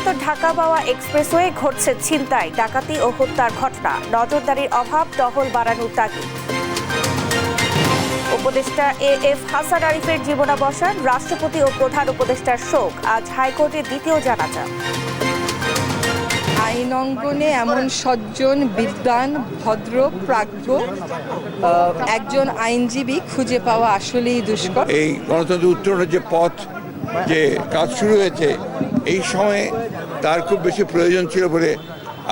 অরক্ষিত ঢাকা মাওয়া expressway ঘটছে ছিনতাই, ডাকাতি ও হত্যার ঘটনা। নজরদারির অভাব, টহল বাড়ানোর তাগিদ। উপদেষ্টা এএফ হাসান আরিফের জীবনাবসান, রাষ্ট্রপতি ও প্রধান উপদেষ্টার শোক। আজ হাইকোর্টে দ্বিতীয় জানাজা। আইন অঙ্গনে এমন সজ্জন, বিদ্বান, ভদ্র, প্রাজ্ঞ একজন আইনজীবী খুঁজে পাওয়া আসলেই দুষ্কর। এই গণতন্ত্র উত্তরণের যে পথ, যে কাজ শুরু হয়েছে, এই সময়ে তার খুব বেশি প্রয়োজন ছিল বলে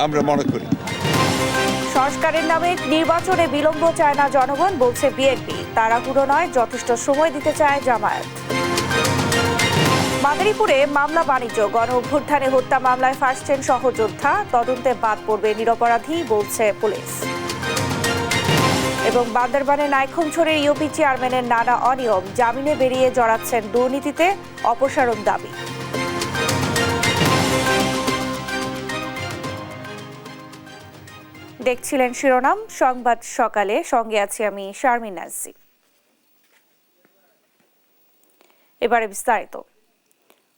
আমরা মনে করি। সংস্কারের নামে নির্বাচনে বিলম্ব চায় না জনগণ, বলছে বিএনপি। তাড়াহুড়ো নয়, যথেষ্ট সময় দিতে চায় জামায়াত। মাদারীপুরে মামলা বাণিজ্য, গণ অভ্যুত্থানে হত্যা মামলায় ফাঁসছেন সহযোদ্ধা, তদন্তে বাদ পড়বে নিরপরাধী, বলছে পুলিশ। এবং বান্দরবানে নাইখংছড়ির ইউপি চেয়ারম্যানের নানা অনিয়ম, জামিনে বেরিয়ে জড়াচ্ছেন দুর্নীতিতে, অপসারণ দাবি। দেখছিলেন শিরোনাম সংবাদ সকালে, সঙ্গে আছি আমি শারমিন নাজি। এবারে বিস্তারিত।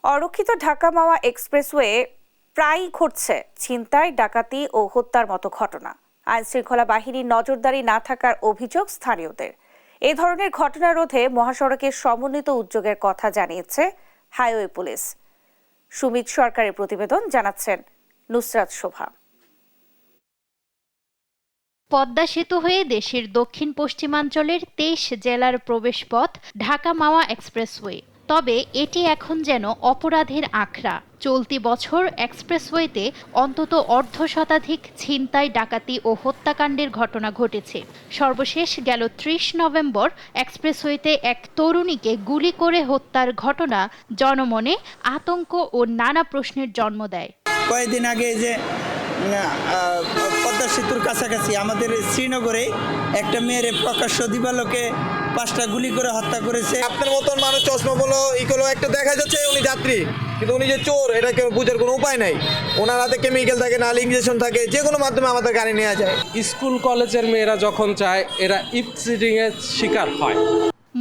অরক্ষিত ঢাকা মাওয়া এক্সপ্রেসওয়ে প্রায়ই ঘটছে ছিনতাই, ডাকাতি ও হত্যার মতো ঘটনা। আইন শৃঙ্খলা বাহিনীর নজরদারি না থাকার অভিযোগ স্থানীয়দের। এই ধরনের ঘটনা রোধে মহাসড়কের সমন্বিত উদ্যোগের কথা জানিয়েছে হাইওয়ে পুলিশ। সুমিত সরকারের প্রতিবেদন, জানাচ্ছেন নুসরাত শোভা। পদ্মা সেতু হয়ে দেশের দক্ষিণ পশ্চিমাঞ্চলের 23 জেলার প্রবেশপথ ঢাকা মাওয়া এক্সপ্রেসওয়ে। তবে এটি এখন যেন অপরাধের আখড়া। চলতি বছর এক্সপ্রেসওয়েতে অন্তত অর্ধশতাধিক ছিনতাই, ডাকাতি ও হত্যাকাণ্ডের ঘটনা ঘটেছে। সর্বশেষ গেল 30 নভেম্বর এক্সপ্রেসওয়েতে এক তরুণীকে গুলি করে হত্যার ঘটনা জনমনে আতঙ্ক ও নানা প্রশ্নের জন্ম দেয়। কয়েকদিন আগে যে পদ্মা সেতুর কাছাকাছি আমাদের শ্রীনগরে একটা মেয়ের প্রকাশ্য দিবালোকে 5টা গুলি করে হত্যা করেছে। আপনার মতন মানুষ চশমা বলো ইকলো একটা দেখা যাচ্ছে উনি যাত্রী, কিন্তু উনি যে চোর এটাকে বোঝার কোনো উপায় নাই। ওনার হাতে কেমিক্যাল থাকে, না ইঞ্জেকশন থাকে, যে কোনো মাধ্যমে আমাদের গাড়ি নেওয়া যায়। স্কুল কলেজের মেয়েরা যখন চায় এরা ইফচিটিং এর শিকার হয়।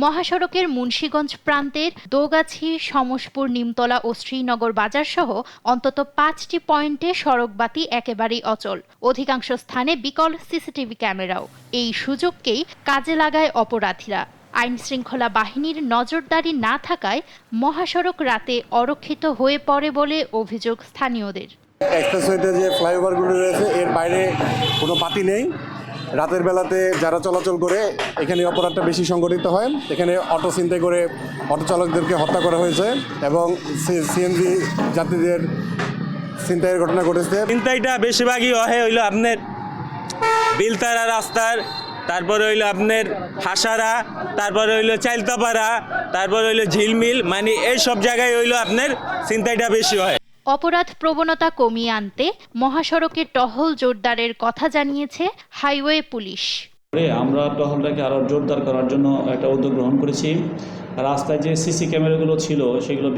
মহাসড়কের মুন্সিগঞ্জ প্রান্তের দোগাছি, সমসপুর, নিমতলা ও শ্রীনগর বাজার সহ অন্তত 5টি পয়েন্টে সড়ক বাতি একেবারেই অচল। অধিকাংশ স্থানে বিকল সিসিটিভি ক্যামেরাও। এই সুযোগকেই কাজে লাগায় অপরাধীরা। আইন শৃঙ্খলা বাহিনীর নজরদারি না থাকায় মহাসড়ক রাতে অরক্ষিত হয়ে পড়ে বলে অভিযোগ স্থানীয়দের। এক্সপ্রেসওয়েতে যে ফ্লাইওভারগুলো রয়েছে এর বাইরে কোনো বাতি নেই। রাতের বেলাতে যারা চলাচল করে এখানে অপরাধটা বেশি সংঘটিত হয়। এখানে অটো ছিনতাই করে অটো চালকদেরকে হত্যা করা হয়েছে এবং সিএনজি যাত্রীদের ছিনতাইয়ের ঘটনা ঘটেছে। ছিনতাইটা বেশিরভাগই হইল আপনার বিলতারা রাস্তার, তারপরে হইল আপনার হাসারা, তারপরে হইল চাইলতাপাড়া, তারপরে হইল ঝিলমিল, মানে এই সব জায়গায় হইল আপনার ছিনতাইটা বেশি হয়। অপরাধ প্রবণতা কমিয়ে আনতে মহাসড়কে টহল জোরদারের কথা জানিয়েছে হাইওয়ে পুলিশ। আমরা টহলটাকে আরো জোরদার করার জন্য একটা উদ্যোগ গ্রহণ করেছি। রাস্তায় যে সিসি ক্যামেরাগুলো ছিল সেগুলো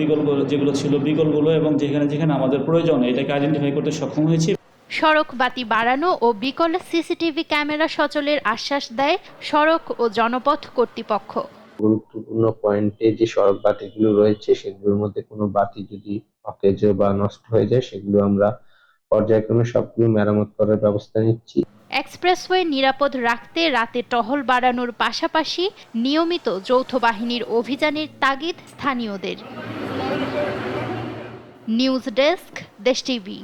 বিকলগুলো এবং যেখানে যেখানে আমাদের প্রয়োজন এটাকে আইডেন্টিফাই করতে সক্ষম হয়েছি। সড়ক বাতি বাড়ানো ও বিকল সিসিটিভি ক্যামেরা সচলের আশ্বাস দেয় সড়ক ও জনপথ কর্তৃপক্ষ। গুরুত্বপূর্ণ পয়েন্টে যে সড়ক বাতিগুলো রয়েছে সেগুলোর মধ্যে কোনো বাতি যদি অকেজ বা নষ্ট হয়ে যায় সেগুলো আমরা পর্যায়ক্রমে সবগুলো মেরামত করার ব্যবস্থা নিচ্ছি। এক্সপ্রেসওয়ে নিরাপদ রাখতে রাতে টহল বাড়ানোর পাশাপাশি নিয়মিত যৌথ বাহিনীর অভিযানের তাগিদ স্থানীয়দের। নিউজ ডেস্ক, দেশ টিভি।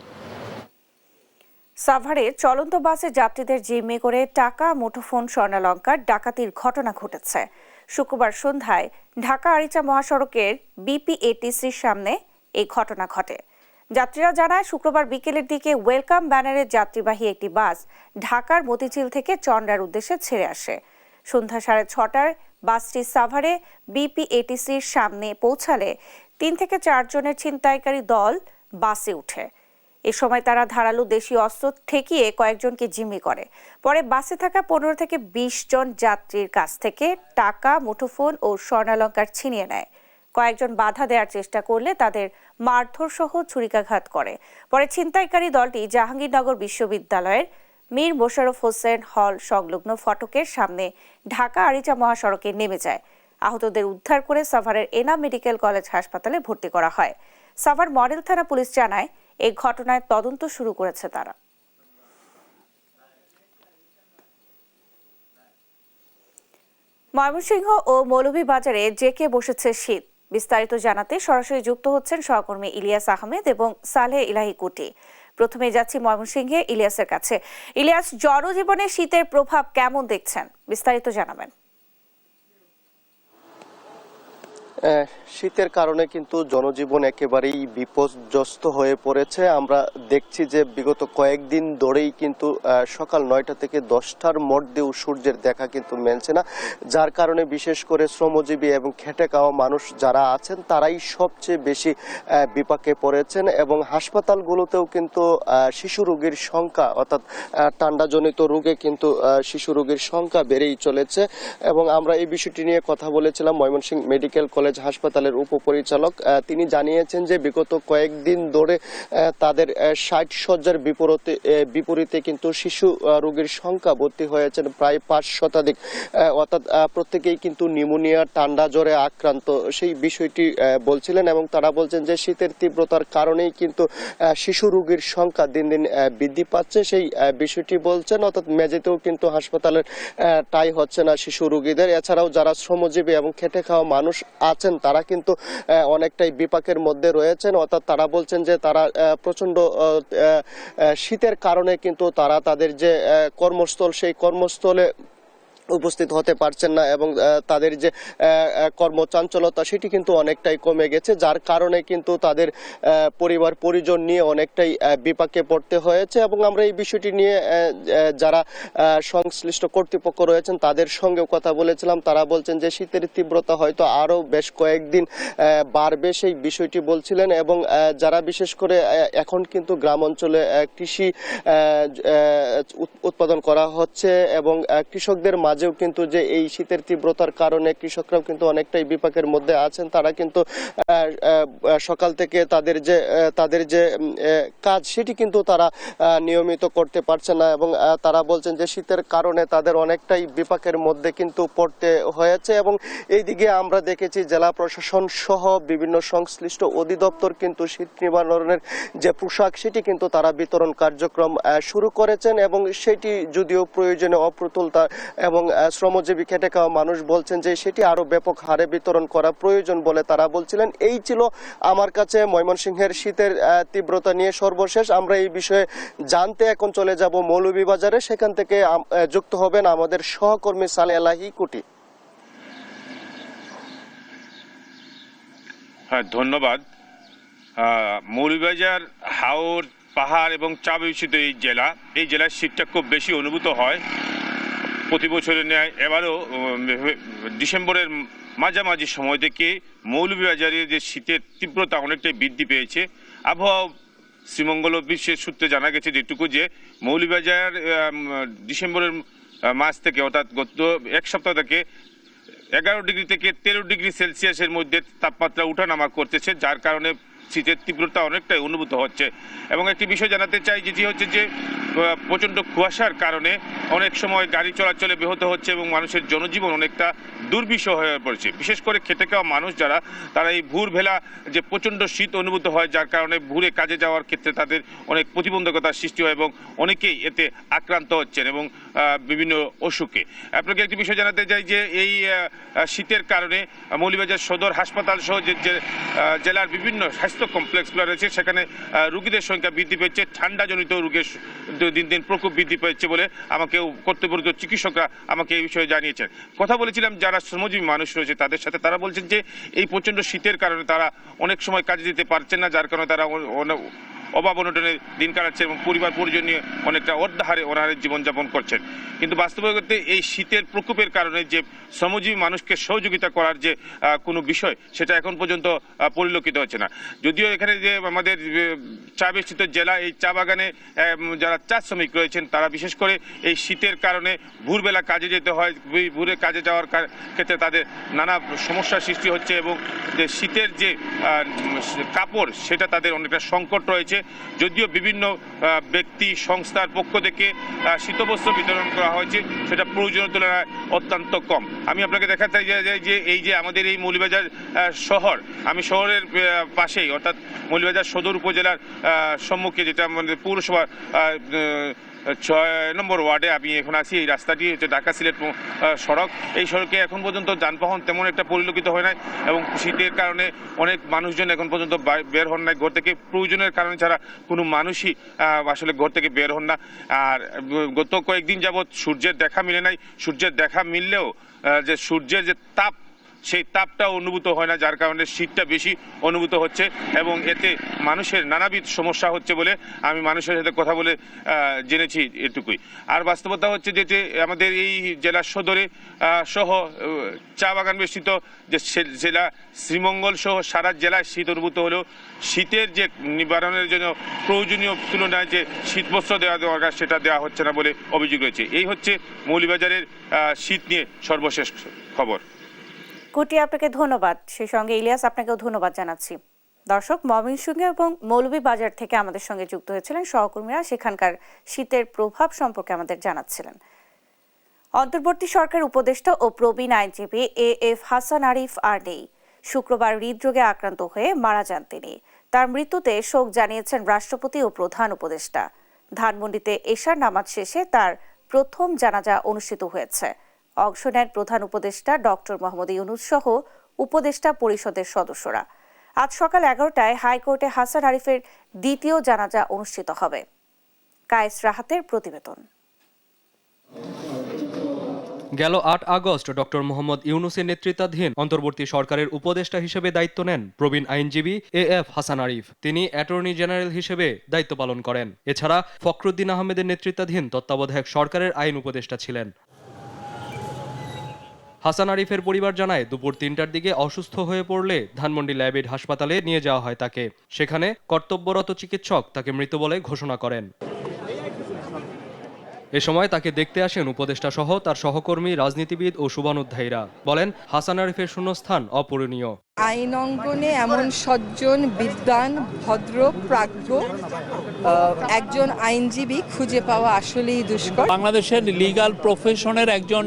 সাভারে চলন্ত বাসে যাত্রীদের জিম্মি করে টাকা, মুঠোফোন, স্বর্ণালংকার ডাকাতির ঘটনা ঘটেছে। শুক্রবার সন্ধ্যায় ঢাকা আরিচা মহাসড়কের বিপিএটিসির সামনে এই ঘটনা ঘটে। যাত্রীরা জানায়, শুক্রবার বিকেলের দিকে ওয়েলকাম ব্যানারের যাত্রীবাহী একটি বাস ঢাকার মতিঝিল থেকে চন্দ্রার উদ্দেশ্যে ছেড়ে আসে। সন্ধ্যা 6:30টায় বাসটি সাভারে বিপিএটিসির সামনে পৌঁছালে 3 থেকে 4 জনের ছিনতাইকারী দল বাসে উঠে। এ সময় তারা ধারালো দেশীয় অস্ত্র ঠেকিয়ে কয়েকজনকে জিম্মি করে। পরে বাসে থাকা 15 থেকে 20 জন যাত্রীর কাছ থেকে টাকা, মুঠোফোন ও স্বর্ণালংকার ছিনিয়ে নেয়। কয়েকজন বাধা দেওয়ার চেষ্টা করলে তাদের মারধর সহ ছুরিকাঘাত করে। পরে ছিনতাইকারী দলটি জাহাঙ্গীরনগর বিশ্ববিদ্যালয়ের মীর মোশাররফ হোসেন হল সংলগ্ন ফটকের সামনে ঢাকা আরিচা মহাসড়কে নেমে যায়। আহতদের উদ্ধার করে সাভারের এনাম মেডিকেল কলেজ হাসপাতালে ভর্তি করা হয়। সাভার মডেল থানা পুলিশ জানায়, এই ঘটনায় তদন্ত শুরু করেছে তারা। ময়মনসিংহ ও মৌলভীবাজারে জেঁকে বসেছে শীত। বিস্তারিত জানাতে সরাসরি যুক্ত হচ্ছেন সহকর্মী ইলিয়াস আহমেদ এবং সালেহ ইলাহি কুটি। প্রথমে যাচ্ছি ময়মনসিংহে ইলিয়াসের কাছে। ইলিয়াস, জনজীবনে শীতের প্রভাব কেমন দেখছেন, বিস্তারিত জানাবেন। শীতের কারণে কিন্তু জনজীবন একেবারেই বিপর্যস্ত হয়ে পড়েছে। আমরা দেখছি যে বিগত কয়েকদিন ধরেই কিন্তু সকাল 9টা থেকে 10টার মধ্যেও সূর্যের দেখা কিন্তু মেলছে না, যার কারণে বিশেষ করে শ্রমজীবী এবং খেটে খাওয়া মানুষ যারা আছেন তারাই সবচেয়ে বেশি বিপাকে পড়েছেন। এবং হাসপাতালগুলোতেও কিন্তু শিশু রোগীর সংখ্যা, অর্থাৎ ঠান্ডাজনিত রোগে কিন্তু শিশু রোগীর সংখ্যা বেড়েই চলেছে। এবং আমরা এই বিষয়টি নিয়ে কথা বলেছিলাম ময়মনসিংহ মেডিকেল কলেজ হাসপাতালের উপপরিচালক। তিনি জানিয়েছেন যে বিগত কয়েকদিন ধরে তাদের 60 শয্যার বিপরীতে কিন্তু শিশু রোগীর সংখ্যা ভর্তি হয়েছেন প্রায় 5 শতাধিক, অর্থাৎ প্রত্যেকেই কিন্তু নিউমোনিয়া, ঠান্ডা জ্বরে আক্রান্ত, সেই বিষয়টি বলছিলেন। এবং তারা বলছেন যে শীতের তীব্রতার কারণেই কিন্তু শিশু রোগীর সংখ্যা দিন দিন বৃদ্ধি পাচ্ছে, সেই বিষয়টি বলছেন। অর্থাৎ মেঝেতেও কিন্তু হাসপাতালের টাই হচ্ছে না শিশু রোগীদের। এছাড়াও যারা শ্রমজীবী এবং খেটে খাওয়া মানুষ আছেন তারা কিন্তু অনেকটাই বিপাকের মধ্যে রয়েছেন। অর্থাৎ তারা বলছেন যে তারা প্রচন্ড শীতের কারণে কিন্তু তারা তাদের যে কর্মস্থল, সেই কর্মস্থলে উপস্থিত হতে পারছেন না এবং তাদের যে কর্মচাঞ্চলতা সেটি কিন্তু অনেকটাই কমে গেছে, যার কারণে কিন্তু তাদের পরিবার পরিজন নিয়ে অনেকটাই বিপাকে পড়তে হয়েছে। এবং আমরা এই বিষয়টি নিয়ে যারা সংশ্লিষ্ট কর্তৃপক্ষ রয়েছেন তাদের সঙ্গেও কথা বলেছিলাম। তারা বলছেন যে শীতের তীব্রতা হয়তো আরও বেশ কয়েকদিন বাড়বে, সেই বিষয়টি বলছিলেন। এবং যারা বিশেষ করে এখন কিন্তু গ্রাম অঞ্চলে কৃষি উৎপাদন করা হচ্ছে এবং কৃষকদের মাঝেও কিন্তু যে এই শীতের তীব্রতার কারণে কৃষকরাও কিন্তু অনেকটাই বিপাকের মধ্যে আছেন। তারা কিন্তু সকাল থেকে তাদের যে কাজ সেটি কিন্তু তারা নিয়মিত করতে পারছে না। এবং তারা বলছেন যে শীতের কারণে তাদের অনেকটাই বিপাকের মধ্যে কিন্তু পড়তে হয়েছে। এবং এইদিকে আমরা দেখেছি জেলা প্রশাসন সহ বিভিন্ন সংশ্লিষ্ট অধিদপ্তর কিন্তু শীত নিবারণের যে পোশাক সেটি কিন্তু তারা বিতরণ কার্যক্রম শুরু করেছেন। এবং সেটি যদিও প্রয়োজনে অপ্রতুল এবং শ্রমজীবী খেটে খাওয়া মানুষ বলছেন যে সেটি আরো ব্যাপক হারে বিতরণ করা প্রয়োজন বলে তারা বলছিলেন। এই ছিল আমার কাছে ময়মনসিংহের শীতের তীব্রতা নিয়ে সর্বশেষ। আমরা এই বিষয়ে জানতে এখন চলে যাব মৌলভীবাজারে, সেখান থেকে যুক্ত হবেন আমাদের সহকর্মী সালেহ ইলাহি কুটি। হ্যাঁ, ধন্যবাদ। মৌলভীবাজার, হাওর, পাহাড় এবং চা বিশিষ্ট এই জেলার শীতটা খুব বেশি অনুভূত হয় প্রতি বছরের ন্যায়। এবারও ডিসেম্বরের মাঝামাঝি সময় থেকে মৌলভীবাজারের যে শীতের তীব্রতা অনেকটাই বৃদ্ধি পেয়েছে। আবহাওয়া শ্রীমঙ্গল অফিসের সূত্রে জানা গেছে যেটুকু যে মৌলভীবাজার ডিসেম্বরের মাস থেকে, অর্থাৎ গত এক সপ্তাহ থেকে 11 ডিগ্রি থেকে 13 ডিগ্রি সেলসিয়াসের মধ্যে তাপমাত্রা উঠানামা করতেছে, যার কারণে শীতের তীব্রতা অনেকটাই অনুভূত হচ্ছে। এবং একটি বিষয় জানাতে চাই যেটি হচ্ছে যে প্রচণ্ড কুয়াশার কারণে অনেক সময় গাড়ি চলাচলে ব্যাহত হচ্ছে এবং মানুষের জনজীবন অনেকটা দুর্বিষহ হয়ে পড়ছে। বিশেষ করে খেটে খাওয়া মানুষ যারা, তারা এই ভোরবেলা যে প্রচণ্ড শীত অনুভূত হয়, যার কারণে ভোরে কাজে যাওয়ার ক্ষেত্রে তাদের অনেক প্রতিবন্ধকতার সৃষ্টি হয় এবং অনেকেই এতে আক্রান্ত হচ্ছেন এবং বিভিন্ন অসুখে। আপনাকে একটি বিষয় জানাতে চাই যে এই শীতের কারণে মৌলভীবাজার সদর হাসপাতাল সহ যে জেলার বিভিন্ন স্বাস্থ্য কমপ্লেক্সগুলো রয়েছে সেখানে রোগীদের সংখ্যা বৃদ্ধি পেয়েছে। ঠান্ডাজনিত রোগের দিন দিন প্রকোপ বৃদ্ধি পেয়েছে বলে আমাকে কর্তব্যরত চিকিৎসকরা আমাকে এই বিষয়ে জানিয়েছেন। কথা বলেছিলাম যারা শ্রমজীবী মানুষ রয়েছে তাদের সাথে, তারা বলছেন যে এই প্রচণ্ড শীতের কারণে তারা অনেক সময় কাজে দিতে পারছেন না, যার কারণে তারা অভাব অনটনে দিন কাটাচ্ছে এবং পরিবার পরিজন নিয়ে অনেকটা অনাহারে জীবনযাপন করছেন। কিন্তু বাস্তবতা এই শীতের প্রকোপের কারণে যে শ্রমজীবী মানুষকে সহযোগিতা করার যে কোনো বিষয় সেটা এখন পর্যন্ত পরিলক্ষিত হচ্ছে না। যদিও এখানে যে আমাদের চা বেষ্টিত জেলা, এই চা বাগানে যারা চা শ্রমিক রয়েছেন তারা বিশেষ করে এই শীতের কারণে ভোরবেলা কাজে যেতে হয়, ভোরে কাজে যাওয়ার ক্ষেত্রে তাদের নানা সমস্যার সৃষ্টি হচ্ছে এবং যে শীতের যে কাপড় সেটা তাদের অনেকটা সংকট রয়েছে। যদিও বিভিন্ন ব্যক্তি সংস্থার পক্ষ থেকে শীতবস্ত্র বিতরণ করা হয়েছে, সেটা প্রয়োজনের তুলনায় অত্যন্ত কম। আমি আপনাকে দেখাতে চাই যে এই যে আমাদের এই মৌলভীবাজার শহর, আমি শহরের পাশেই অর্থাৎ মৌলভীবাজার সদর উপজেলার সম্মুখে, যেটা আমাদের পৌরসভার 6 নম্বর ওয়ার্ডে আমি এখন আছি। এই রাস্তাটি হচ্ছে ঢাকা সিলেট সড়ক। এই সড়কে এখন পর্যন্ত যানবাহন তেমন একটা পরিলক্ষিত হয় নাই এবং শীতের কারণে অনেক মানুষজন এখন পর্যন্ত বের হন নাই ঘর থেকে, প্রয়োজনের কারণে ছাড়া কোনো মানুষই আসলে ঘর থেকে বের হন না। আর গত কয়েকদিন যাবৎ সূর্যের দেখা মিলে নাই। সূর্যের দেখা মিললেও যে সূর্যের যে তাপ, সেই তাপটা অনুভূত হয় না, যার কারণে শীতটা বেশি অনুভূত হচ্ছে এবং এতে মানুষের নানাবিধ সমস্যা হচ্ছে বলে আমি মানুষের সাথে কথা বলে জেনেছি এটুকুই। আর বাস্তবতা হচ্ছে যে আমাদের এই জেলা সদরে সহ চা বাগান বেষ্টিত যে জেলা শ্রীমঙ্গল সহ সারা জেলায় শীত অনুভূত হলেও শীতের যে নিবারণের জন্য প্রয়োজনীয় তুলনায় যে শীতবস্ত্র দেওয়া দরকার সেটা দেওয়া হচ্ছে না বলে অভিযোগ রয়েছে। এই হচ্ছে মৌলভীবাজারের শীত নিয়ে সর্বশেষ খবর। কুটি, আপনাকে ধন্যবাদ। সেই সঙ্গে ইলিয়াস, আপনাকেও ধন্যবাদ জানাচ্ছি। দর্শক, ময়মনসিংহ এবং মৌলভীবাজার থেকে আমাদের সঙ্গে যুক্ত হয়েছিলেন সহকর্মীরা, সেখানকার শীতের প্রভাব সম্পর্কে আমাদের জানাচ্ছিলেন। অন্তর্বর্তী সরকার উপদেষ্টা ও প্রবীণ আইনজীবী AF হাসান আরিফ আর নেই। শুক্রবার হৃদরোগে আক্রান্ত হয়ে মারা যান তিনি। তার মৃত্যুতে শোক জানিয়েছেন রাষ্ট্রপতি ও প্রধান উপদেষ্টা। ধানমন্ডিতে এশার নামাজ শেষে তার প্রথম জানাজা অনুষ্ঠিত হয়েছে। অংশ নেন প্রধান উপদেষ্টা ডক্টর মোহাম্মদ ইউনূস সহ উপদেষ্টা পরিষদের সদস্যরা। আজ সকাল 11টায় হাইকোর্টে হাসান আরিফের দ্বিতীয় জানাজা অনুষ্ঠিত হবে। কায়েস রাহাতের প্রতিবেদন। গেল 8 আগস্ট ডক্টর মোহাম্মদ ইউনূসের নেতৃত্বাধীন অন্তর্বর্তী সরকারের উপদেষ্টা হিসেবে দায়িত্ব নেন প্রবীণ আইনজীবী AF হাসান আরিফ। তিনি অ্যাটর্নি জেনারেল হিসেবে দায়িত্ব পালন করেন। এছাড়া ফখরুদ্দিন আহমেদের নেতৃত্বাধীন তত্ত্বাবধায়ক সরকারের আইন উপদেষ্টা ছিলেন। হাসান আরিফের পরিবার জানায়, দুপুর 3টার দিকে অসুস্থ হয়ে পড়লে ধানমন্ডি ল্যাবেড হাসপাতালে নিয়ে যাওয়া হয় তাকে। সেখানে কর্তব্যরত চিকিৎসক তাকে মৃত বলে ঘোষণা করেন। এ সময় তাকে দেখতে আসেন উপদেষ্টা সহ তার সহকর্মী, রাজনীতিবিদ ও শুভানুধ্যায়ীরা। বলেন, হাসান আরিফের শূন্যস্থান অপূরণীয়। আইন অঙ্গনে এমন সজ্জন, বিদ্বান, ভদ্র, প্রাজ্ঞ একজন আইনজীবী খুঁজে পাওয়া আসলেই দুষ্কর। বাংলাদেশের লিগ্যাল প্রফেশনের একজন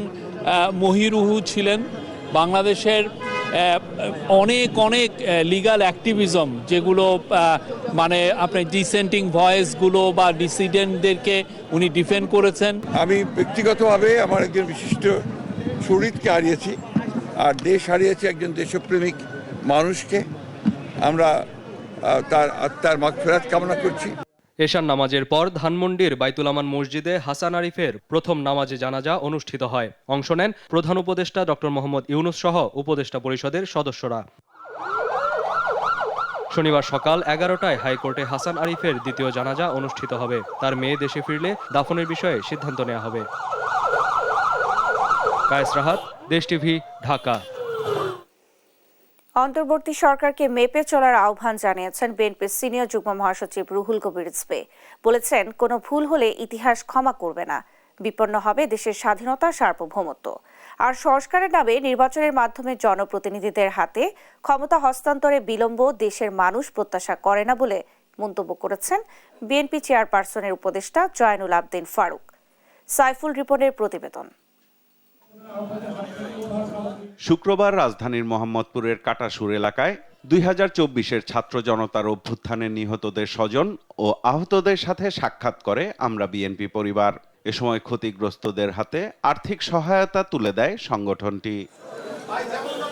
মহিরুহু ছিলেন। বাংলাদেশের অনেক লিগ্যাল অ্যাক্টিভিজম, যেগুলো মানে আপনার ডিসেন্টিং ভয়েসগুলো বা ডিসিডেন্টদেরকে উনি ডিফেন্ড করেছেন। আমি ব্যক্তিগতভাবে আমার একজন বিশিষ্ট শহীদকে হারিয়েছি, আর দেশ হারিয়েছে একজন দেশপ্রেমিক মানুষকে। আমরা তার আত্মার মাগফিরাত কামনা করছি। এশার নামাজের পর ধানমন্ডির বাইতুল আমান মসজিদে হাসান আরিফের প্রথম নামাজে জানাজা অনুষ্ঠিত হয়। অংশ নেন প্রধান উপদেষ্টা ডক্টর মোহাম্মদ ইউনূস সহ উপদেষ্টা পরিষদের সদস্যরা। শনিবার সকাল 11টায় হাইকোর্টে হাসান আরিফের দ্বিতীয় জানাজা অনুষ্ঠিত হবে। তার মেয়ে দেশে ফিরলে দাফনের বিষয়ে সিদ্ধান্ত নেওয়া হবে। কায়েস রাহাত, দেশ টিভি, ঢাকা। অন্তর্বর্তী সরকারকে মেপে চলার আহ্বান জানিয়েছেন বিএনপির সিনিয়র যুগ্ম মহাসচিব রুহুল কবির রিজভী। বলেছেন, কোনো ভুল হলে ইতিহাস ক্ষমা করবে না। বিপন্ন হবে দেশের স্বাধীনতা, সার্বভৌমত্ব। আর সংস্কারের নামে নির্বাচনের মাধ্যমে জনপ্রতিনিধিদের হাতে ক্ষমতা হস্তান্তরে বিলম্ব দেশের মানুষ প্রত্যাশা করে না বলে মন্তব্য করেছেন বিএনপি চেয়ারপারসনের উপদেষ্টা জয়নুল আবদিন ফারুক। সাইফুল রিপনের প্রতিবেদন। শুক্রবার রাজধানীর মোহাম্মদপুরের কাটাসুর এলাকায় 2024-এর ছাত্র জনতার অভ্যুত্থানে নিহতদের স্বজন ও আহতদের সাথে সাক্ষাৎ করে আমরা বিএনপি পরিবার। এ সময় ক্ষতিগ্রস্তদের হাতে আর্থিক সহায়তা তুলে দেয় সংগঠনটি।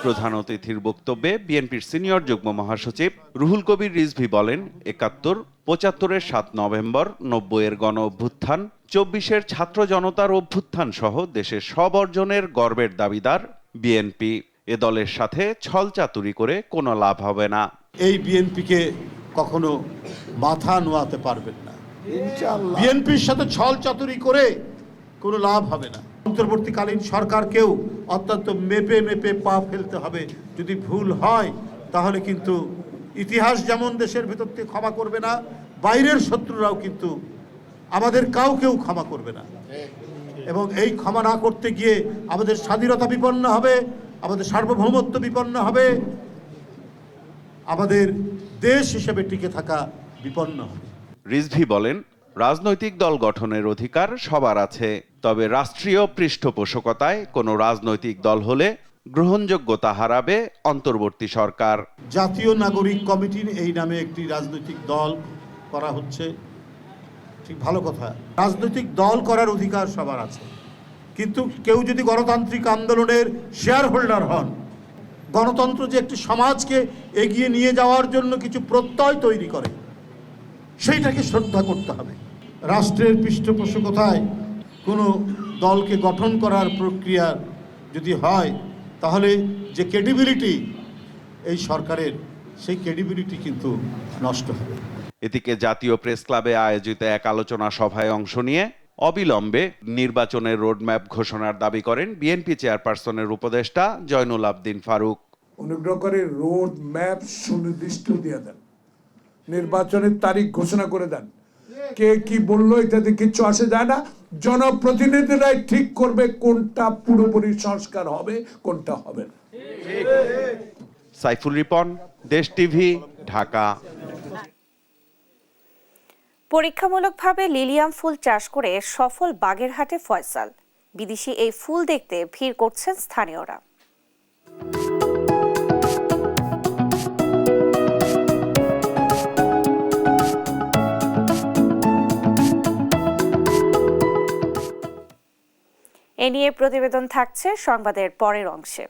প্রধান অতিথির বক্তব্যে বিএনপির সিনিয়র যুগ্ম মহাসচিব রুহুল কবির রিজভী বলেন, 71, 75-এর 7 নভেম্বর, 90-এর গণ অভ্যুত্থান, 24-এর ছাত্র জনতার অভ্যুত্থান সহ দেশের সব অর্জনের গর্বের দাবিদার বিএনপি। এ দলের সাথে ছলচাতুরি করে কোনো লাভ হবে না। এই বিএনপিকে কখনো মাথা নোয়াতে পারবেন না। বিএনপির সাথে ছলচাতুরি করে কোনো লাভ হবে না। অন্তর্বর্তীকালীন সরকারকেও অত্যন্ত মেপে পা ফেলতে হবে। যদি ভুল হয় তাহলে কিন্তু ইতিহাস যেমন দেশের ভেতর থেকে ক্ষমা করবে না, বাইরের শত্রুরাও কিন্তু আমাদের কাউকেও ক্ষমা করবে না। এবং এই ক্ষমা না করতে গিয়ে আমাদের স্বাধীনতা বিপন্ন হবে, আমাদের সার্বভৌমত্ব বিপন্ন হবে, আমাদের দেশ হিসেবে টিকে থাকা বিপন্ন হবে। রিজভী বলেন, রাজনৈতিক দল গঠনের অধিকার সবার আছে, তবে রাষ্ট্রীয় পৃষ্ঠপোষকতায় কোনো রাজনৈতিক দল হলে গ্রহণযোগ্যতা হারাবে অন্তর্বর্তী সরকার। জাতীয় নাগরিক কমিটির এই নামে একটি রাজনৈতিক দল করা হচ্ছে, ঠিক ভালো কথা। রাজনৈতিক দল করার অধিকার সবার আছে, কিন্তু কেউ যদি গণতান্ত্রিক আন্দোলনের শেয়ার হোল্ডার হন, গণতন্ত্র যে একটি সমাজকে এগিয়ে নিয়ে যাওয়ার জন্য কিছু প্রত্যয় তৈরি করে, সেইটাকে শ্রদ্ধা করতে হবে। রাষ্ট্রের পৃষ্ঠপোষকতায় কোনো দলকে গঠন করার প্রক্রিয়া যদি হয়, তাহলে যে ক্রেডিবিলিটি এই সরকারের, সেই ক্রেডিবিলিটি কিন্তু নষ্ট হবে। এদিকে জাতীয় প্রেস ক্লাবে আয়োজিত এক আলোচনা সভায় অংশ নিয়ে অবিলম্বে নির্বাচনের রোডম্যাপ ঘোষণার দাবি করেন বিএনপি চেয়ারপারসনের উপদেষ্টা জয়নুল আবদিন ফারুক। অনুগ্রহ করে রোড ম্যাপ সুনির্দিষ্ট দিয়ে দেন, নির্বাচনের তারিখ ঘোষণা করে দেন। কে কি বললো এটাতে কিছু আসে যায় না, জনপ্রতিনিধিরাই ঠিক করবে কোনটা পুরোপুরি সংস্কার হবে, কোনটা হবে না। সাইফুল রিপন, দেশ টিভি, ঢাকা। পরীক্ষামূলকভাবে লিলিয়াম ফুল চাষ করে সফল বাগেরহাটে ফয়সাল। বিদেশি এই ফুল দেখতে ভিড় করছেন স্থানীয়রা। এ নিয়ে প্রতিবেদন থাকছে সংবাদের পরের অংশে।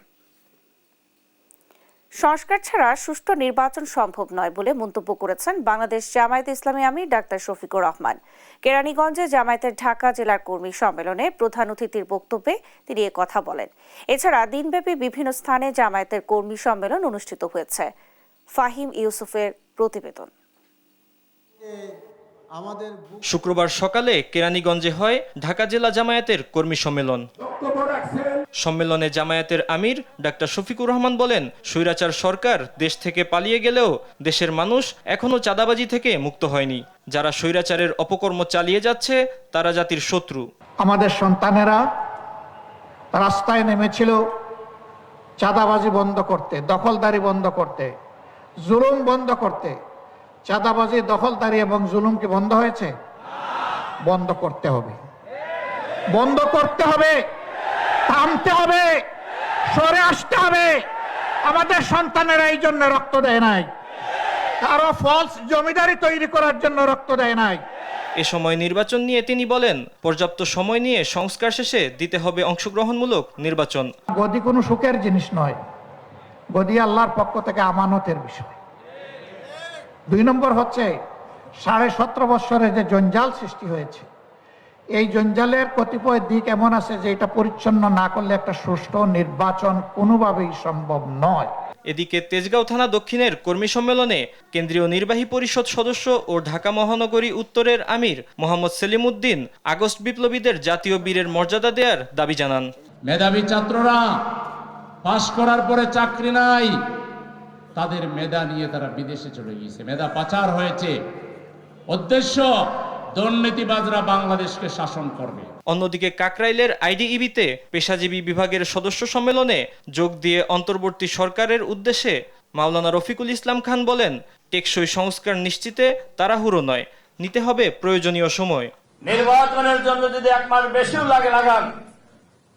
সংস্কার ছাড়া সুষ্ঠু নির্বাচন সম্ভব নয় বলে মন্তব্য করেছেন বাংলাদেশ জামায়াতে ইসলামী আমির ডাক্তার শফিকুর রহমান। কেরানীগঞ্জে জামায়াতের ঢাকা জেলার কর্মী সম্মেলনে প্রধান অতিথির বক্তব্যে তিনি এ কথা বলেন। এছাড়া দিনব্যাপী বিভিন্ন স্থানে জামায়াতের কর্মী সম্মেলন অনুষ্ঠিত হয়েছে। ফাহিম ইউসুফের প্রতিবেদন। শুক্রবার সকালে কেরানীগঞ্জে হয় ঢাকা জেলা জামায়াতের কর্মী সম্মেলন। সম্মেলনে জামায়াতের আমির ডাক্তার শফিকুর রহমান বলেন, স্বৈরাচার সরকার দেশ থেকে পালিয়ে গেলেও দেশের মানুষ এখনো চাঁদাবাজি থেকে মুক্ত হয়নি। যারা স্বৈরাচারের অপকর্ম চালিয়ে যাচ্ছে তারা জাতির শত্রু। আমাদের সন্তানেরা রাস্তায় নেমেছিল চাঁদাবাজি বন্ধ করতে, দখলদারি বন্ধ করতে, জুলুম বন্ধ করতে। চাঁদাবাজি, দখলদারি এবং জুলুম কি বন্ধ হয়েছে? বন্ধ করতে হবে, বন্ধ করতে হবে, থামতে হবে, সরে আসতে হবে। আমাদের সন্তানেরা এই জন্য রক্ত দেয় নাই, কারো ফলস জমিদারি তৈরি করার জন্য রক্ত দেয় নাই। এ সময় নির্বাচন নিয়ে তিনি বলেন, পর্যাপ্ত সময় নিয়ে সংস্কার শেষে দিতে হবে অংশগ্রহণমূলক নির্বাচন। গদি কোনো সুখের জিনিস নয়, গদি আল্লাহর পক্ষ থেকে আমানতের বিষয়। 2 নম্বর হচ্ছে 17.5 বছরে যে জঞ্জাল সৃষ্টি হয়েছে, এই জঞ্জালের কতিপয় দিক এমন আছে যে এটা পরিচ্ছন্ন না করলে একটা সুষ্ঠু নির্বাচন কোনোভাবেই সম্ভব নয়। এদিকে তেজগাঁও থানা দক্ষিণের কর্মী সম্মেলনে কেন্দ্রীয় নির্বাহী পরিষদ সদস্য ও ঢাকা মহানগরী উত্তরের আমির মোহাম্মদ সেলিম উদ্দিন আগস্ট বিপ্লবীদের জাতীয় বীরের মর্যাদা দেওয়ার দাবি জানান। মেধাবী ছাত্ররা পাশ করার পরে চাকরি নাই, তাদের মেধা নিয়ে তারা বিদেশে চলে গিয়েছে, মেধা পাচার হয়েছে। উদ্দেশ্য, দুর্নীতিবাজরা বাংলাদেশকে শাসন করবে। অন্যদিকে কাকরাইলের আইডিইবিতে পেশাজীবী বিভাগের সদস্য সম্মেলনে যোগ দিয়ে অন্তর্বর্তী সরকারের উদ্দেশ্যে মাওলানা রফিকুল ইসলাম খান বলেন, টেকসই সংস্কার নিশ্চিতে তাড়াহুড়ো নয়, নিতে হবে প্রয়োজনীয় সময়। নির্বাচনের জন্য যদি 1 মাস বেশিও লাগান,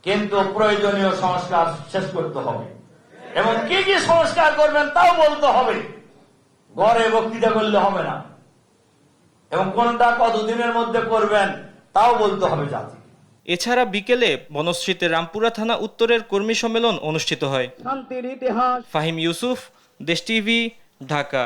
কিন্তু প্রয়োজনীয় সংস্কার শেষ করতে হবে এবং কি কি সংস্কার করবেন তাও বলতে হবে। ঘরে বক্তৃতা করলে হবে না, এবং কোনটা কতদিনের মধ্যে করবেন তাও বলতে হবে জাতি। এছাড়া বিকেলে বনশ্রীতে রামপুরা থানা উত্তরের কর্মী সম্মেলন অনুষ্ঠিত হয়। শান্তির ইতিহাস। ফাহিম ইউসুফ, দেশ টিভি, ঢাকা।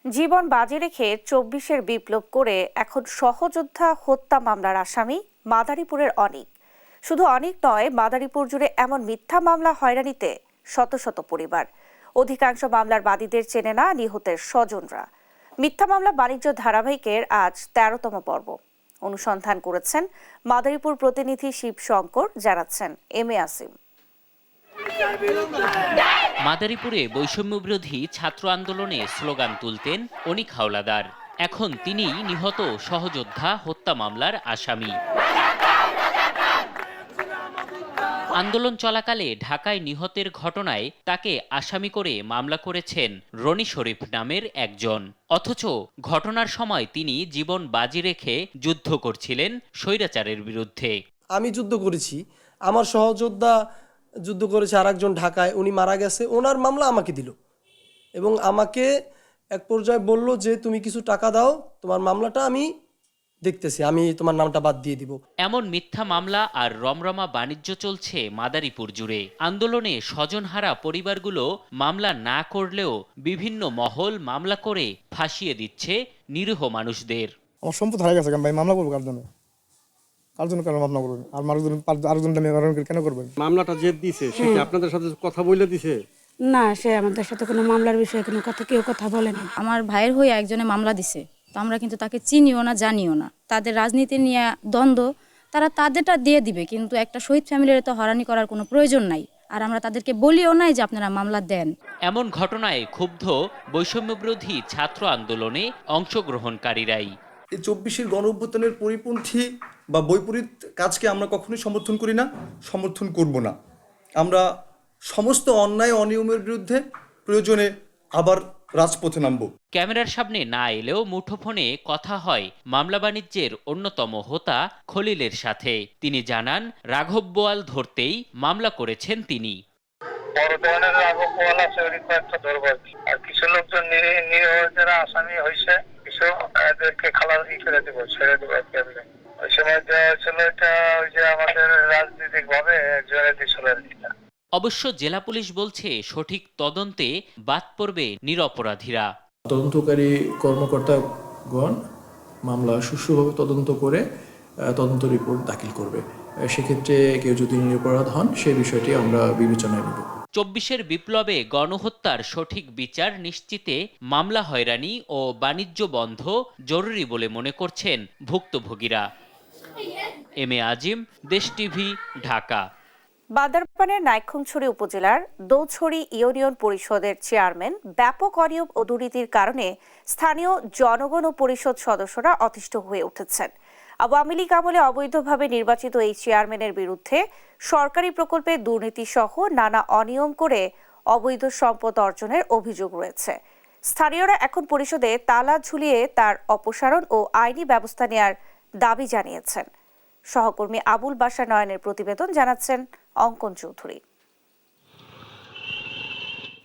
জীবন বাজি রেখে 24-এর বিপ্লব করে এখন সহযোদ্ধা হত্যা মামলার আসামি মাদারীপুরের অনিক। শুধু অনিক নয়, মাদারীপুর জুড়ে এমন মিথ্যা মামলা হয়রানিতে শত শত পরিবার। অধিকাংশ মামলার বাদীদের চেনে না নিহতের স্বজনরা। মিথ্যা মামলা বাণিজ্য ধারাবাহিকের আজ 13তম পর্ব। অনুসন্ধান করেছেন মাদারীপুর প্রতিনিধি শিব শঙ্কর, জানাচ্ছেন এম এ আসিম। মাদারীপুরে বৈষম্য বিরোধী ছাত্র আন্দোলনে স্লোগান তুলতেন অনিক হাওলাদার। এখন তিনিই নিহত সহযোদ্ধা হত্যা মামলার আসামি। আন্দোলন চলাকালে ঢাকায় নিহতের ঘটনায় তাকে আসামি করে মামলা করেছেন রনি শরীফ নামের একজন। অথচ ঘটনার সময় তিনি জীবন বাজি রেখে যুদ্ধ করছিলেন স্বৈরাচারের বিরুদ্ধে। আমি যুদ্ধ করেছি, আমার সহযোদ্ধা যুদ্ধ করেছে আরেকজন ঢাকায়, উনি মারা গেছে, ওনার মামলা আমাকে দিল এবং আমাকে এক পর্যায়ে বলল যে তুমি কিছু টাকা দাও, তোমার মামলাটা আমি দেখতেছি, আমি তোমার নামটা বাদ দিয়ে দিব। এমন মিথ্যা মামলা আর রমরমা বাণিজ্য চলছে মাদারীপুর জুড়ে। আন্দোলনে স্বজনহারা পরিবারগুলো মামলা না করলেও বিভিন্ন মহল মামলা করে ফাঁসিয়ে দিচ্ছে নিরীহ মানুষদের। আমার সম্পদ হারিয়ে গেছে, ভাই মামলা করবো কার জন্য? কার জন্য কেন মামলা করবেন? আর আরেকজন কেন করবেন? মামলাটা যে দিছে সে কি আপনাদের সাথে কথা বলে দিছে? না, সে আমাদের সাথে কোনো মামলার বিষয়ে কোনো কেউ কথা বলেনি। আমার ভাইয়ের হয়ে একজনে মামলা দিছে, তো আমরা কিন্তু তাকে চিনিও না, জানিও না। তাদের রাজনীতি নিয়ে দ্বন্দ্ব, তারা তাদেরটা দিয়ে দিবে, কিন্তু একটা শহীদ ফ্যামিলির তো হয়রানি করার কোনো প্রয়োজন নাই। আর আমরা তাদেরকে বলিও নাই যে আপনারা মামলা দেন। এমন ঘটনায় ক্ষুব্ধ বৈষম্যবিরোধী ছাত্র আন্দোলনে অংশগ্রহণকারীরাই। এই 24-এর গণঅভ্যুত্থানের পরিপন্থী বা বৈপরীত কাজকে আমরা কখনোই সমর্থন করি না, সমর্থন করব না। আমরা সমস্ত অন্যায় অনিয়মের বিরুদ্ধে প্রয়োজনে আবার রাজপথে নামব। ক্যামেরার সামনে না এলেও মুঠোফোনে কথা হয় মামলা বাণিজ্যের অন্যতম হোতা খলিলের সাথে। তিনি জানান রাঘব বোয়াল ধরতেই মামলা করেছেন তিনি। বড় ধরনের রাঘব বোয়াল আছে, কয়েকটা ধরবার আর কিছু লোকজন নিরীহ যারা আসামি হয়েছে, কিছু এদেরকে খালাস ছেড়ে দেবো। ওই সময় দেওয়া হয়েছিল এটা ওই যে আমাদের রাজনৈতিক ভাবে একজনের দিয়েছিল। অবশ্য জেলা পুলিশ বলছে সঠিক তদন্তে বাদ পড়বে নিরপরাধীরা। তদন্তকারী কর্মকর্তাগণ মামলা সুষ্ঠুভাবে তদন্ত করে তদন্ত রিপোর্ট দাখিল করবে। সেক্ষেত্রে কেউ যদি নিরপরাধ হন সেই বিষয়টি আমরা বিবেচনায় নেব। 24-এর বিপ্লবে গণহত্যার সঠিক বিচার নিশ্চিতে মামলা হয়রানি ও বাণিজ্য বন্ধ জরুরি বলে মনে করছেন ভুক্তভোগীরা। এম এ আজিম, দেশ টিভি, ঢাকা। বান্দরবানের নাইক্ষ্যংছড়ি উপজেলার দৌছড়ি ইউনিয়ন পরিষদের চেয়ারম্যান ব্যাপক অনিয়ম ও দুর্নীতির কারণে স্থানীয় জনগণ ও পরিষদ সদস্যরা অতিষ্ঠ হয়ে উঠেছেন। আওয়ামী লীগ আমলে অবৈধভাবে নির্বাচিত এই চেয়ারম্যানের বিরুদ্ধে সরকারি প্রকল্পে দুর্নীতি সহ নানা অনিয়ম করে অবৈধ সম্পদ অর্জনের অভিযোগ রয়েছে। স্থানীয়রা এখন পরিষদে তালা ঝুলিয়ে তার অপসারণ ও আইনি ব্যবস্থা নেওয়ার দাবি জানিয়েছেন। সহকর্মী আবুল বাশার নয়নের প্রতিবেদন, জানাচ্ছেন অঙ্কন চৌধুরী।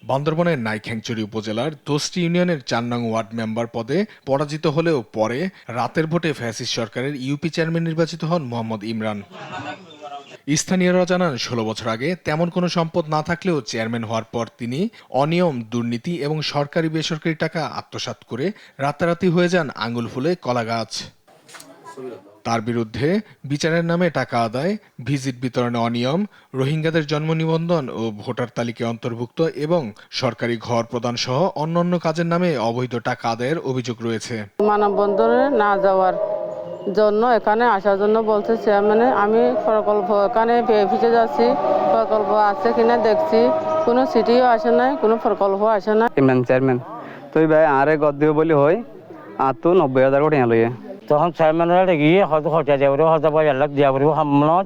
বান্দরবানের নাইক্ষ্যংছড়ি উপজেলার দোস্তি ইউনিয়নের 4 নং ওয়ার্ড মেম্বার পদে পরাজিত হলেও পরে রাতের ভোটে ফ্যাসিস্ট সরকারের ইউপি চেয়ারম্যান নির্বাচিত হন মোহাম্মদ ইমরান। স্থানীয়রা জানান 16 বছর আগে তেমন কোনো সম্পদ না থাকলেও চেয়ারম্যান হওয়ার পর তিনি অনিয়ম, দুর্নীতি এবং সরকারি বেসরকারি টাকা আত্মসাৎ করে রাতারাতি হয়ে যান আঙুল ফুলে কলা গাছ। তার বিরুদ্ধে বিচারের নামে টাকা আদায়, ভিজিট বিতরণে অনিয়ম, রোহিঙ্গাদের জন্ম নিবন্ধন ও ভোটার তালিকায় অন্তর্ভুক্ত এবং সরকারি ঘর প্রদান সহ অন্যান্য কাজের নামে অবৈধ টাকা আদায়ের অভিযোগ রয়েছে। মানববন্ধনে না যাওয়ার জন্য এখানে আসার জন্য বলছে চেয়ারম্যানে, আমি প্রকল্প এখানে ফিরে যাচ্ছি, প্রকল্প আছে কিনা দেখছি, কোনো সিটিও আসে নাই, কোনো প্রকল্প আসে না। ইমরান চেয়ারম্যান তুই ভাই আরে গদ দিও বলি হয় আর তো 90,000 কোটি লইয়ে তখন চেয়ারম্যানরা গিয়ে হয়তো খরচা দিয়া পারিব, হয়তো 5 লাখ দিয়া পারিব, হামলা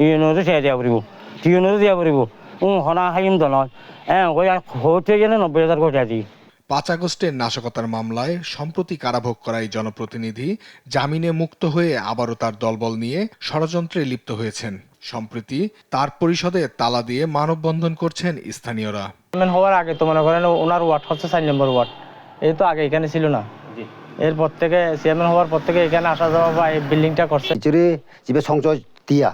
ইউনিয়নতো শেয়ার দিয়া পারিব, টিউনিয়নতো দিয়া পারিব, হনা হাইম দলত হতে গেলে 90,000 কোটি আজি। 5 আগস্টের নাশকতার মামলায় সম্প্রতি কারাভোগ করা এই জনপ্রতিনিধি জামিনে মুক্ত হয়ে আবারও তার দলবল নিয়ে ষড়যন্ত্রে লিপ্ত হয়েছেন। সম্প্রতি তার পরিষদে তালা দিয়ে মানববন্ধন করছেন স্থানীয়রা। চেয়ারম্যান হওয়ার আগে তো মনে করেন ওনার ওয়ার্ড হচ্ছে 4 নম্বর ওয়ার্ড, এই তো আগে এখানে ছিল না, এরপর থেকে চেয়ারম্যান হওয়ার পর থেকে এখানে আসা যাওয়া বা এই বিল্ডিংটা করছে। যিবে সংচয় দিয়া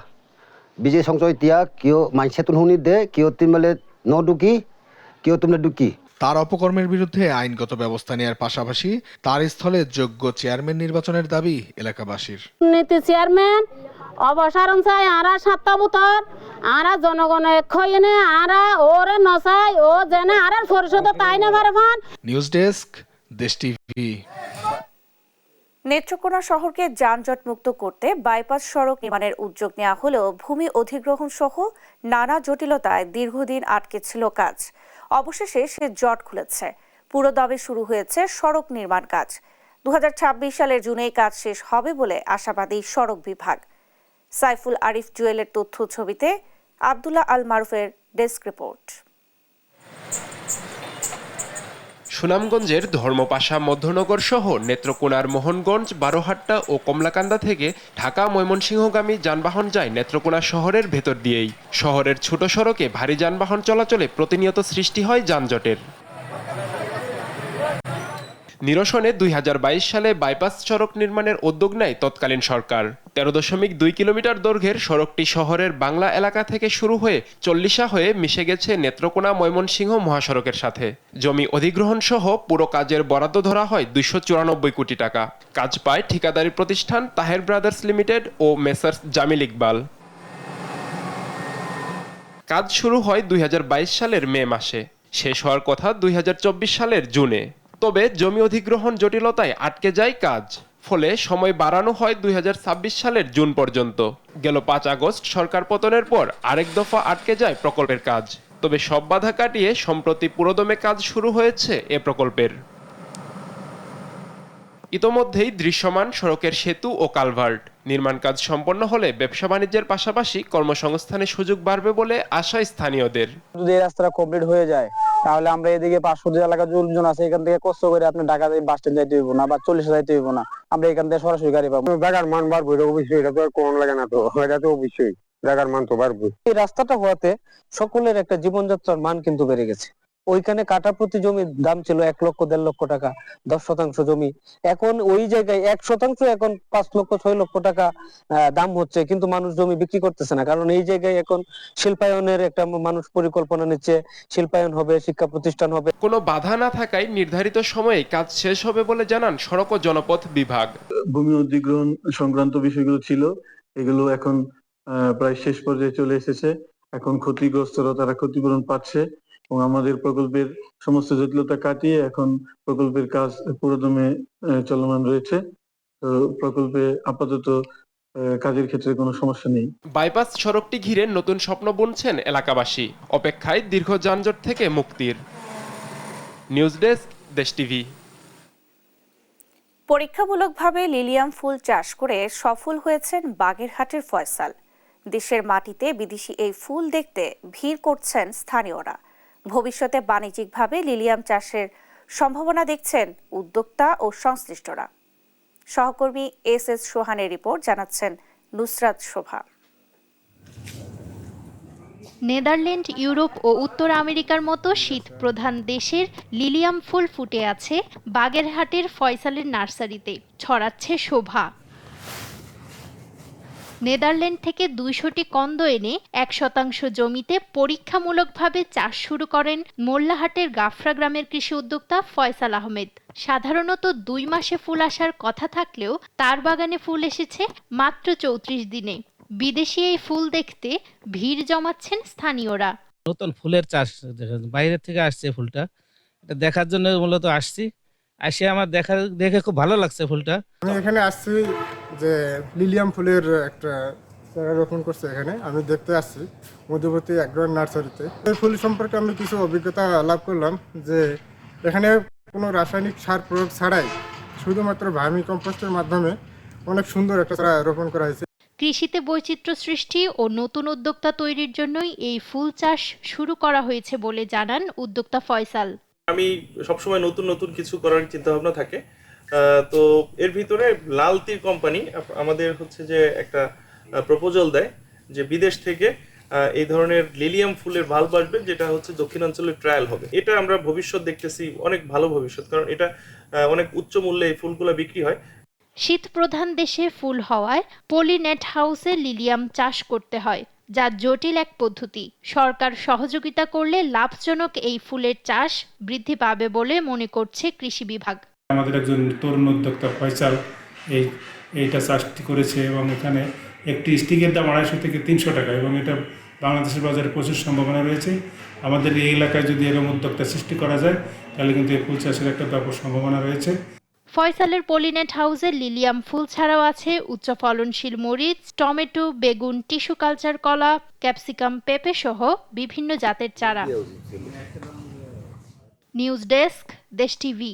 বিজয় সংচয় দিয়া কেউ মাইনসে তুন হুনি দে কেউ তিনবেলে ন ঢুকি কেউ তুমি ঢুকি। তার অপকর্মের বিরুদ্ধে আইনগত ব্যবস্থা নেওয়ার পাশাপাশি তার স্থলে যোগ্য চেয়ারম্যান নির্বাচনের দাবি এলাকাবাসীর। নীতি চেয়ারম্যান অবসারণ চাই, আরা 7টা বুতর আরা জনগণে খইনে আরা ওরে নসাই ও জেনে আরা পরিষদ তাই না ভারফান। নিউজ ডেস্ক, দেশ টিভি। নেত্রকোনা শহরকে যানজট মুক্ত করতে বাইপাস সড়ক নির্মাণের উদ্যোগ নেওয়া হলেও ভূমি অধিগ্রহণ সহ নানা জটিলতায় দীর্ঘদিন আটকে ছিল কাজ। অবশেষে সে জট খুলেছে। পুরোদমে শুরু হয়েছে সড়ক নির্মাণ কাজ। 2026 সালের জুনেই কাজ শেষ হবে বলে আশাবাদী সড়ক বিভাগ। সাইফুল আরিফ জুয়েলের তথ্য ছবিতে আব্দুল্লাহ আল মারুফের ডেস্ক রিপোর্ট। সুনামগঞ্জের ধর্মপাশা মধ্যনগর সহ নেত্রকোনার মোহনগঞ্জ, বারোহাট্টা ও কমলাকান্দা থেকে ঢাকা ময়মনসিংহগামী যানবাহন যায় নেত্রকোনা শহরের ভেতর দিয়েই। শহরের ছোট সড়কে ভারী যানবাহন চলাচলে প্রতিনিয়ত সৃষ্টি হয় যানজটের। নিরসনে 2022 সালে বাইপাস সড়ক নির্মাণের উদ্যোগ নেয় তৎকালীন সরকার। 13.2 কিলোমিটার দৈর্ঘ্যের সড়কটি শহরের বাংলা এলাকা থেকে শুরু হয়ে চল্লিশা হয়ে মিশে গেছে নেত্রকোনা ময়মনসিংহ মহাসড়কের সাথে। জমি অধিগ্রহণ সহ পুরো কাজের বরাদ্দ ধরা হয় 294 কোটি টাকা। কাজ পায় ঠিকাদারি প্রতিষ্ঠান তাহের ব্রাদার্স লিমিটেড ও মেসার্স জামিল ইকবাল। কাজ শুরু হয় 2022 সালের মে মাসে, শেষ হওয়ার কথা 2024 সালের জুনে। তবে জমি অধিগ্রহণ জটিলতায় আটকে যায় কাজ, ফলে সময় বাড়ানো হয় 2026 সালের জুন পর্যন্ত। গেল 5 আগস্ট সরকার পতনের পর আরেক দফা আটকে যায় প্রকল্পের কাজ। তবে সব বাধা কাটিয়ে সম্প্রতি পুরোদমে কাজ শুরু হয়েছে এ প্রকল্পের। ইতোমধ্যেই দৃশ্যমান সড়কের সেতু ও কালভার্ট নির্মাণ কাজ সম্পন্ন হলে ব্যবসা বাণিজ্যের পাশাপাশি কর্মসংস্থানের সুযোগ বাড়বে বলে আশা স্থানীয়দের। যদি এই রাস্তাটা কমপ্লিট হয়ে যায় তাহলে আমরা এদিকে 500 এলাকা লোকজন আছে, এখান থেকে কষ্ট করে আপনি ঢাকা বাস স্ট্যান্ড যাইতে হইব না বা 40 যাইতে হইব না, আমরা এখান থেকে সরাসরি গাড়ি পাবো। জায়গার মান বাড়বে, এটা অবশ্যই, এটা তো আর কোন লাগে না, তো এটা তো অবশ্যই জায়গার মান তো বাড়বে। এই রাস্তাটা হওয়াতে সকলের একটা জীবনযাত্রার মান কিন্তু বেড়ে গেছে। ওইখানে কাটা প্রতি জমির দাম ছিল 1 লক্ষ 1.5 লক্ষ টাকা, 10% জমি। এখন ওই জায়গায় 1% এখন 5 লক্ষ 6 লক্ষ টাকা দাম হচ্ছে, কিন্তু মানুষ জমি বিক্রি করতেছে না। কারণ এই জায়গায় এখন শিল্পায়নের একটা মানুষ পরিকল্পনা নিচ্ছে, শিল্পায়ন হবে, শিক্ষা প্রতিষ্ঠান হবে। কোনো বাধা না থাকায় নির্ধারিত সময়ে কাজ শেষ হবে বলে জানান সড়ক ও জনপথ বিভাগ। ভূমি অধিগ্রহণ সংক্রান্ত বিষয়গুলো ছিল, এগুলো এখন প্রায় শেষ পর্যায়ে চলে এসেছে। এখন ক্ষতিগ্রস্তরা তারা ক্ষতিপূরণ পাচ্ছে এবং আমাদের প্রকল্পের সমস্ত জটিলতা কাটিয়ে এখন প্রকল্পের কাজ পুরোদমে চলমান রয়েছে। তো প্রকল্পে আপাতত কাজের ক্ষেত্রে কোনো সমস্যা নেই। বাইপাস সড়কটি ঘিরে নতুন স্বপ্ন বুনছেন এলাকাবাসী, অপেক্ষায় দীর্ঘ যানজট থেকে মুক্তির। নিউজ ডেস্ক, দেশ টিভি। পরীক্ষামূলকভাবে লিলিয়াম ফুল চাষ করে সফল হয়েছেন বাগেরহাটের ফয়সাল। দেশের মাটিতে বিদেশি এই ফুল দেখতে ভিড় করছেন স্থানীয়রা। ভবিষ্যতে বাণিজ্যিকভাবে লিলিয়াম চাষের সম্ভাবনা দেখছেন উদ্যোক্তা ও সংশ্লিষ্টরা। সহকর্মী এস সোহানের রিপোর্ট, জানাচ্ছেন নুসরাত শোভা। নেদারল্যান্ড, ইউরোপ ও উত্তর আমেরিকার মতো শীত প্রধান দেশের লিলিয়াম ফুল ফুটে আছে বাগেরহাটের ফয়সালের নার্সারিতে, ছড়াচ্ছে শোভা। নেদারল্যান্ড থেকে 200টি কন্দ এনে 1% জমিতে পরীক্ষামূলকভাবে চাষ শুরু করেন মোল্লাহাটের গাফরা গ্রামের কৃষি উদ্যোক্তা ফয়সাল আহমেদ। সাধারণত 2 মাসে ফুল আসার কথা থাকলেও তার বাগানে ফুল এসেছে মাত্র 34 দিনে। বিদেশি এই ফুল দেখতে ভিড় জমাচ্ছেন স্থানীয়রা। নতুন ফুলের চাষ বাইরে থেকে আসছে, ফুলটা এটা দেখার জন্য মূলত আসছি। আসে আমার দেখে খুব ভালো লাগছে ফুলটা। আমি এখানে আসছি যে লিলিয়াম ফুলের একটা চারা রোপণ করছে, এখানে আমি দেখতে আসছি মধ্যবর্তী একগ্রাম নার্সারিতে। এই ফুল সম্পর্কে আমি কিছু অভিজ্ঞতা লাভ করলাম যে এখানে কোনো রাসায়নিক সার প্রয়োগ ছাড়াই শুধুমাত্র ভার্মি কম্পোস্টের মাধ্যমে অনেক সুন্দর একটা চারা রোপণ করা হয়েছে। কৃষিতে বৈচিত্র্য সৃষ্টি ও নতুন উদ্যোক্তা তৈরির জন্যই এই ফুল চাষ শুরু করা হয়েছে বলে জানান উদ্যোক্তা ফয়সাল। আমি সবসময় নতুন নতুন কিছু করার চিন্তা ভাবনা থাকে, তো এর ভিতরে লাল তীর কোম্পানি আমাদের হচ্ছে যে একটা প্রপোজাল দেয় যে বিদেশ থেকে এই ধরনের লিলিয়াম ফুলের ভাল্ব আসবে, যেটা হচ্ছে দক্ষিণাঞ্চলের ট্রায়াল হবে। এটা আমরা ভবিষ্যৎ দেখতেছি, অনেক ভালো ভবিষ্যৎ, কারণ এটা অনেক উচ্চ মূল্যে এই ফুলগুলো বিক্রি হয়। শীত প্রধান দেশে ফুল হওয়ায় পলিনেট হাউসে লিলিয়াম চাষ করতে হয়, যা জটিল এক পদ্ধতি। সরকার সহযোগিতা করলে লাভজনক এই ফুলের চাষ বৃদ্ধি পাবে বলে মনে করছে কৃষি বিভাগ। আমাদের একজন তরুণ উদ্যোক্তা ফয়সাল এইটা চাষটি করেছে এবং এখানে একটি স্টিকের দাম 250 থেকে 300 টাকা, এবং এটা বাংলাদেশের বাজারে প্রচুর সম্ভাবনা রয়েছে। আমাদের এই এলাকায় যদি এরকম উদ্যোক্তা সৃষ্টি করা যায় তাহলে কিন্তু এই ফুল চাষের একটা ব্যাপক সম্ভাবনা রয়েছে। ফয়সালের পলিনেট হাউসে লিলিয়াম ফুল ছাড়াও আছে উচ্চ ফলনশীল মরিচ, টমেটো, বেগুন, টিস্যু কালচার কলা, ক্যাপসিকাম, পেঁপে সহ বিভিন্ন জাতের চারা। নিউজ ডেস্ক, দেশ টিভি।